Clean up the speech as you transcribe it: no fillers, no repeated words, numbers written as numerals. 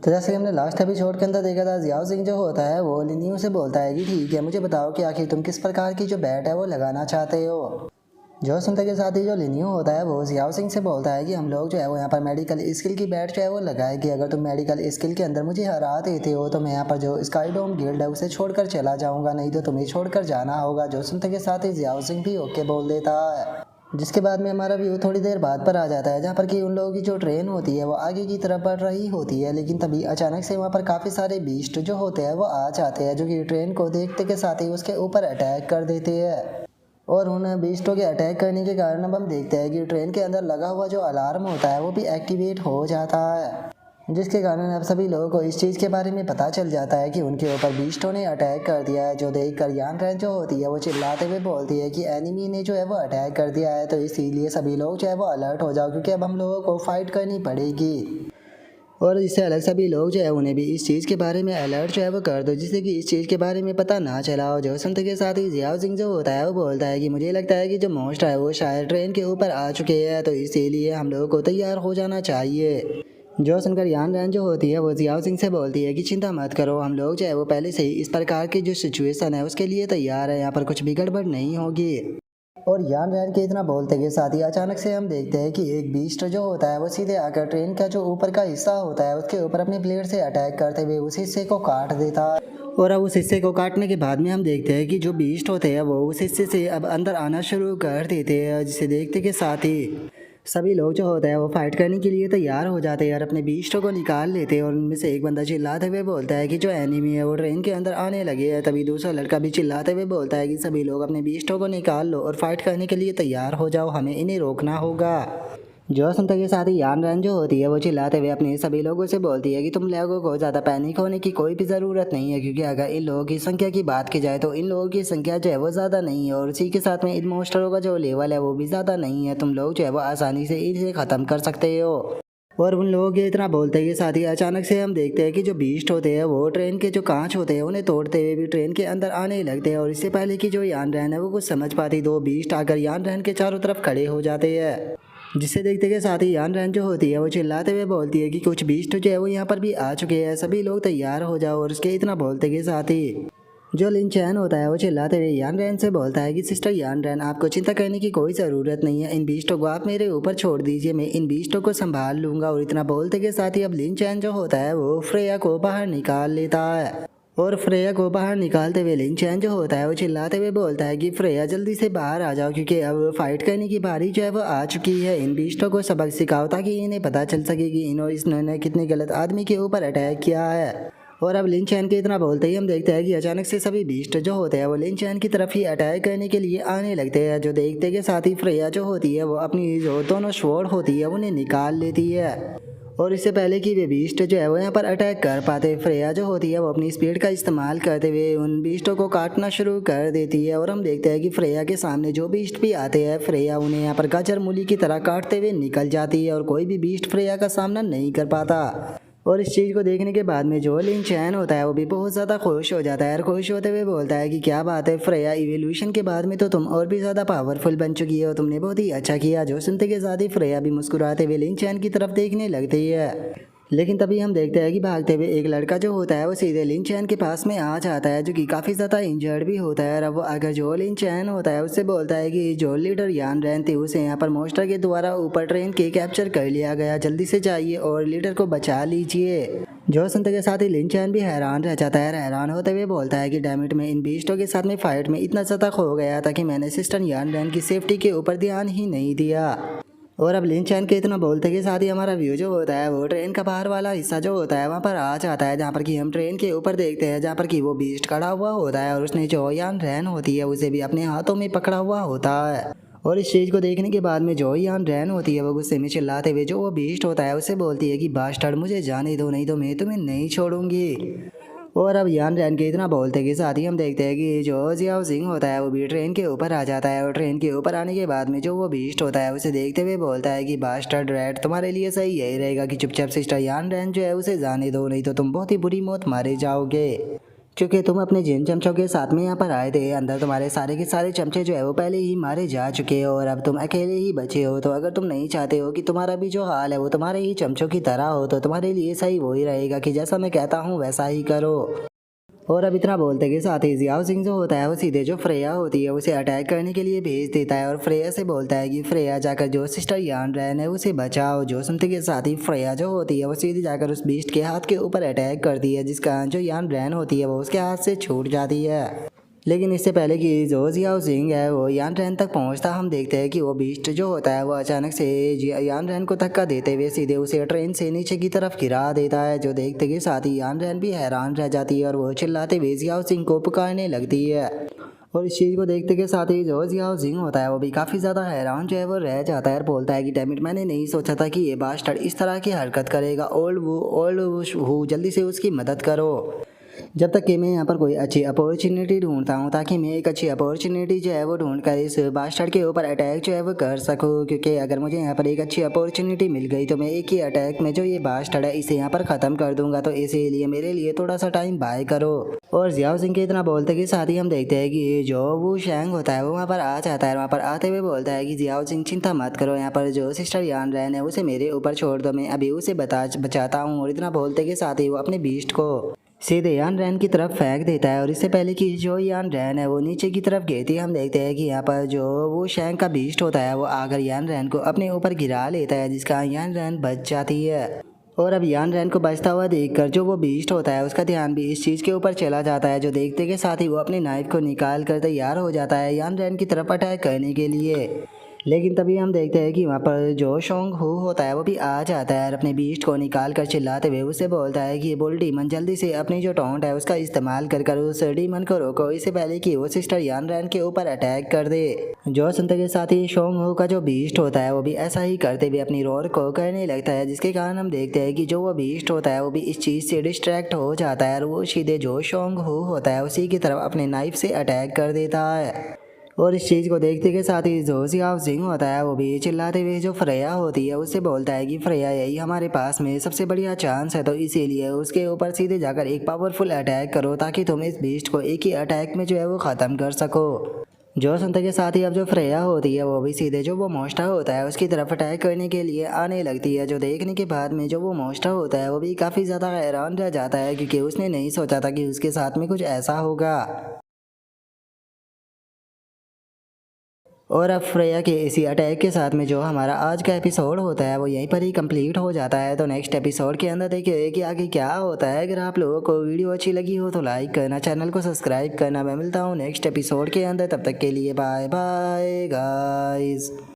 तो जैसे कि हमने लास्ट एपिसोड के अंदर देखा था, जियाओ सिंह जो होता है वो लिनियो से बोलता है कि ठीक है, मुझे बताओ कि आखिर तुम किस प्रकार की जो बैट है वो लगाना चाहते हो। जो सुनते के साथ ही जो लिनियो होता है वो जियाओ सिंह से बोलता है कि हम लोग जो है वो यहाँ पर मेडिकल स्किल की बैट जो है वो लगाए कि अगर तुम मेडिकल स्किल के अंदर मुझे हरा देते हो तो मैं यहाँ पर जो स्काई डोम गिल्ड है उसे छोड़कर चला जाऊँगा, नहीं तो तुम्हें छोड़कर जाना होगा। जो सुनते के साथ ही जियाओ सिंह भी ओके बोल देता है। जिसके बाद में हमारा व्यू थोड़ी देर बाद पर आ जाता है, जहाँ पर कि उन लोगों की जो ट्रेन होती है वो आगे की तरफ बढ़ रही होती है, लेकिन तभी अचानक से वहाँ पर काफ़ी सारे बीस्ट जो होते हैं वो आ जाते हैं, जो कि ट्रेन को देखते के साथ ही उसके ऊपर अटैक कर देते हैं। और उन बीस्टों के अटैक करने के कारण अब हम देखते हैं कि ट्रेन के अंदर लगा हुआ जो अलार्म होता है वो भी एक्टिवेट हो जाता है, जिसके कारण अब सभी लोगों को इस चीज़ के बारे में पता चल जाता है कि उनके ऊपर बीस्टों ने अटैक कर दिया है। जो देखकर यान रैन जो होती है वो चिल्लाते हुए बोलती है कि एनिमी ने जो है वो अटैक कर दिया है, तो इसीलिए सभी लोग जो है वो अलर्ट हो जाओ, क्योंकि अब हम लोगों को फाइट करनी पड़ेगी। और इससे अलग सभी लोग जो है उन्हें भी इस चीज़ के बारे में अलर्ट जो है वो कर दो, जिससे कि इस चीज़ के बारे में पता ना चला हो। जो सुनते के साथ ही जियाओ सिंह जो होता है वो बोलता है कि मुझे लगता है कि जो मोस्ट है वो शायद ट्रेन के ऊपर आ चुके हैं, तो इसीलिए हम लोगों को तैयार हो जाना चाहिए। जो सुनकर यान रैन जो होती है वो जियाओ सिंह से बोलती है कि चिंता मत करो, हम लोग जो है वो पहले से ही इस प्रकार की जो सिचुएशन है उसके लिए तैयार है, यहाँ पर कुछ भी गड़बड़ नहीं होगी। और यान रैन के इतना बोलते के साथ ही अचानक से हम देखते हैं कि एक बीस्ट जो होता है वो सीधे आकर ट्रेन का जो ऊपर का हिस्सा होता है उसके ऊपर अपने ब्लेड से अटैक करते हुए उस हिस्से को काट देता है। और अब उस हिस्से को काटने के बाद में हम देखते हैं कि जो बीस्ट होते हैं वो उस हिस्से से अब अंदर आना शुरू कर देते हैं, जिसे देखते के साथ ही सभी लोग जो होते हैं वो फाइट करने के लिए तैयार हो जाते हैं और अपने बीस्टों को निकाल लेते हैं। और उनमें से एक बंदा चिल्लाते हुए बोलता है कि जो एनिमी है वो ट्रेन के अंदर आने लगे हैं। तभी दूसरा लड़का भी चिल्लाते हुए बोलता है कि सभी लोग अपने बीस्टों को निकाल लो और फाइट करने के लिए तैयार हो जाओ, हमें इन्हें रोकना होगा। जो सुनते के साथ ही यान रैन जो होती है वो चिल्लाते हुए अपने सभी लोगों से बोलती है कि तुम लोगों को ज़्यादा पैनिक होने की कोई भी ज़रूरत नहीं है, क्योंकि अगर इन लोगों की संख्या की बात की जाए तो इन लोगों की संख्या जो है वो ज़्यादा नहीं है, और उसी के साथ में इन मोस्टरों का जो लेवल है वो भी ज़्यादा नहीं है। तुम लोग जो है वो आसानी से इसे ख़त्म कर सकते हो। और उन लोगों के इतना बोलते के साथ ही अचानक से हम देखते हैं कि जो बीस्ट होते हैं वो ट्रेन के जो कांच होते हैं उन्हें तोड़ते हुए भी ट्रेन के अंदर आने लगते हैं। और इससे पहले कि जो यान रैन है वो कुछ समझ पाती, दो बीस्ट आकर यान रैन के चारों तरफ खड़े हो जाते हैं, जिसे देखते के साथ ही यान रैन जो होती है वो चिल्लाते हुए बोलती है कि कुछ बीस्ट जो है वो यहाँ पर भी आ चुके हैं, सभी लोग तैयार हो जाओ। और उसके इतना बोलते के साथ ही जो लिन चैन होता है वो चिल्लाते हुए यान रैन से बोलता है कि सिस्टर यान रैन, आपको चिंता करने की कोई ज़रूरत नहीं है, इन बीस्टों को आप मेरे ऊपर छोड़ दीजिए, मैं इन बीस्टों को संभाल लूँगा। और इतना बोलते के साथ ही अब लिन चैन जो होता है वो फ्रेया को बाहर निकाल लेता है। और फ्रेया को बाहर निकालते हुए लिन चैन जो होता है वो चिल्लाते हुए बोलता है कि फ्रेया जल्दी से बाहर आ जाओ, क्योंकि अब फाइट करने की बारी जो है वो आ चुकी है। इन बीस्टों को सबक सिखाओ ताकि इन्हें पता चल सके कि इन्होंने कितने गलत आदमी के ऊपर अटैक किया है। और अब लिन चैन के इतना बोलते ही हम देखते हैं कि अचानक से सभी बीस्ट जो होते हैं वो लिन चैन की तरफ ही अटैक करने के लिए आने लगते हैं। जो देखते के साथ ही फ्रेया जो होती है वो अपनी जो दोनों स्वॉर्ड होती है उन्हें निकाल लेती है। और इससे पहले कि वे बीस्ट जो है वो यहाँ पर अटैक कर पाते, फ्रेया जो होती है वो अपनी स्पीड का इस्तेमाल करते हुए उन बीस्टों को काटना शुरू कर देती है। और हम देखते हैं कि फ्रेया के सामने जो बीस्ट भी आते हैं फ्रेया उन्हें यहाँ पर गाजर मूली की तरह काटते हुए निकल जाती है, और कोई भी बीस्ट फ्रेया का सामना नहीं कर पाता। और इस चीज़ को देखने के बाद में जो लिन चैन होता है वो भी बहुत ज़्यादा खुश हो जाता है, और खुश होते हुए बोलता है कि क्या बात है फ्रेया, इवोल्यूशन के बाद में तो तुम और भी ज़्यादा पावरफुल बन चुकी हो, तुमने बहुत ही अच्छा किया। जो सुनते के साथ ही फ्रेया भी मुस्कुराते हुए लिन चैन की तरफ देखने लगती है। लेकिन तभी हम देखते हैं कि भागते हुए एक लड़का जो होता है वो सीधे लिन चैन के पास में आ जाता है, जो कि काफ़ी ज़्यादा इंजर्ड भी होता है। और अब वो अगर जो लिन चैन होता है उससे बोलता है कि जो लीडर यान रैन थी उसे यहाँ पर मोस्टर के द्वारा ऊपर ट्रेन के कैप्चर कर लिया गया, जल्दी से जाइए और लीडर को बचा लीजिए। जो सुनते के साथ ही लिन चैन भी हैरान रह जाता है, हैरान होते हुए बोलता है कि डैमिट, मैं इन बीस्टों के साथ में फाइट में इतना ज़्यादा खो गया था कि मैंने सिस्टर यान रैन की सेफ्टी के ऊपर ध्यान ही नहीं दिया। और अब लिन चैन के इतना बोलते के साथ ही हमारा व्यू जो होता है वो ट्रेन का बाहर वाला हिस्सा जो होता है वहाँ पर आ जाता है, जहाँ पर कि हम ट्रेन के ऊपर देखते हैं जहाँ पर कि वो बीस्ट खड़ा हुआ होता है, और उसने जो यान रैन होती है उसे भी अपने हाथों में पकड़ा हुआ होता है। और इस चीज़ को देखने के बाद में जो यान रैन होती है वो गुस्से में चिल्लाते हुए जो वो बीस्ट होता है उससे बोलती है कि बास्टर्ड, मुझे जाने दो, नहीं तो मैं तुम्हें नहीं छोड़ूंगी। और अब यान रैन के इतना बोलते के साथ ही हम देखते हैं कि जो जियाओ सिंह होता है वो भी ट्रेन के ऊपर आ जाता है, और ट्रेन के ऊपर आने के बाद में जो वो बीस्ट होता है उसे देखते हुए बोलता है कि बास्टर्ड रैट, तुम्हारे लिए सही यही रहेगा कि चुपचाप सिस्टर यान रैन जो है उसे जाने दो, नहीं तो तुम बहुत ही बुरी मौत मारे जाओगे। क्योंकि तुम अपने जिन चमचों के साथ में यहाँ पर आए थे, अंदर तुम्हारे सारे के सारे चमचे जो है वो पहले ही मारे जा चुके हो और अब तुम अकेले ही बचे हो। तो अगर तुम नहीं चाहते हो कि तुम्हारा भी जो हाल है वो तुम्हारे ही चमचों की तरह हो, तो तुम्हारे लिए सही वही रहेगा कि जैसा मैं कहता हूँ वैसा ही करो। और अब इतना बोलते के साथ ही जियाओ सिंह जो होता है वो सीधे जो फ्रेया होती है उसे अटैक करने के लिए भेज देता है और फ्रेया से बोलता है कि फ्रेया जाकर जो सिस्टर यान रैन है उसे बचाओ। जो सुनते के साथ ही फ्रेया जो होती है वो सीधे जाकर उस बीस्ट के हाथ के ऊपर अटैक करती है, जिसका जो यान रैन होती है वो उसके हाथ से छूट जाती है। लेकिन इससे पहले कि जो जियाओ सिंह है वो यान रैन तक पहुंचता, हम देखते हैं कि वो बीस्ट जो होता है वो अचानक से यान रैन को धक्का देते हुए सीधे उसे ट्रेन से नीचे की तरफ गिरा देता है। जो देखते के साथ ही यान रैन भी हैरान रह जाती है और वो चिल्लाते हुए जियाओ सिंह को पुकारने लगती है। और इस चीज़ को देखते के साथ ही जो जियाओ सिंह होता है वो भी काफ़ी ज़्यादा हैरान जो है वो रह जाता है और बोलता है कि डैमिट, मैंने नहीं सोचा था कि ये बास्टर्ड इस तरह की हरकत करेगा। ओल्ड वू जल्दी से उसकी मदद करो, जब तक कि मैं यहाँ पर कोई अच्छी अपॉर्चुनिटी ढूंढता हूँ, ताकि मैं एक अच्छी अपॉर्चुनिटी जो है वो ढूंढ कर इस बास्टर्ड के ऊपर अटैक जो है वो कर सकूँ। क्योंकि अगर मुझे यहाँ पर एक अच्छी अपॉर्चुनिटी मिल गई तो मैं एक ही अटैक में जो ये बास्टर्ड है इसे यहाँ पर ख़त्म कर दूंगा। तो इसीलिए मेरे लिए थोड़ा सा टाइम बाय करो। और जियाओ सिंह के इतना बोलते के साथ ही हम देखते हैं कि जो वो शैंग होता है वो वहाँ पर आ जाता है। वहाँ पर आते हुए बोलता है कि जियाओ सिंह चिंता मत करो, यहाँ पर जो सिस्टर यान रैन है उसे मेरे ऊपर छोड़ दो, मैं अभी उसे बचाता हूँ। और इतना बोलते के साथ ही वो अपने बीस्ट को सीधे यान रैन की तरफ फेंक देता है। और इससे पहले कि जो यान रैन है वो नीचे की तरफ गिरती है, हम देखते हैं कि यहाँ पर जो वो शैंक का बीस्ट होता है वो आकर यान रैन को अपने ऊपर गिरा लेता है, जिसका यान रैन बच जाती है। और अब यान रैन को बचता हुआ देखकर जो वो बीस्ट होता है उसका ध्यान भी इस चीज़ के ऊपर चला जाता है। जो देखते के साथ ही वो अपनी नाइफ को निकाल कर तैयार हो जाता है यान रैन की तरफ अटैक करने के लिए। लेकिन तभी हम देखते हैं कि वहाँ पर जो शोंग हू होता है वो भी आ जाता है और अपने बीस्ट को निकाल कर चिल्लाते हुए उससे बोलता है कि बुल डीमन, जल्दी से अपनी जो टॉन्ट है उसका इस्तेमाल कर उस डीमन को रोको, इससे पहले कि वो सिस्टर यान रैन के ऊपर अटैक कर दे। जो सुनते के साथ ही शोंग हू का जो बीस्ट होता है वो भी ऐसा ही करते हुए अपनी रोर को करने लगता है, जिसके कारण हम देखते हैं कि जो वो बीस्ट होता है वो भी इस चीज़ से डिस्ट्रैक्ट हो जाता है और वो सीधे जो शोंग हू होता है उसी की तरफ अपने नाइफ से अटैक कर देता है। और इस चीज़ को देखते के साथ ही जो जियाओ सिंह होता है वो भी चिल्लाते हुए जो फ्रेया होती है उससे बोलता है कि फ्रेया, यही हमारे पास में सबसे बढ़िया चांस है, तो इसीलिए उसके ऊपर सीधे जाकर एक पावरफुल अटैक करो ताकि तुम इस बीस्ट को एक ही अटैक में जो है वो ख़त्म कर सको। जो सुनते के साथ ही अब जो फ्रेया होती है वो भी सीधे जो वो मोस्टा होता है उसकी तरफ अटैक करने के लिए आने लगती है। जो देखने के बाद में जो वो मोस्टा होता है वो भी काफ़ी ज़्यादा हैरान रह जाता है, क्योंकि उसने नहीं सोचा था कि उसके साथ में कुछ ऐसा होगा। और अब फ्रेया के इसी अटैक के साथ में जो हमारा आज का एपिसोड होता है वो यहीं पर ही कंप्लीट हो जाता है। तो नेक्स्ट एपिसोड के अंदर देखिए कि आगे क्या होता है। अगर आप लोगों को वीडियो अच्छी लगी हो तो लाइक करना, चैनल को सब्सक्राइब करना। मैं मिलता हूँ नेक्स्ट एपिसोड के अंदर, तब तक के लिए बाय बाय गाइस।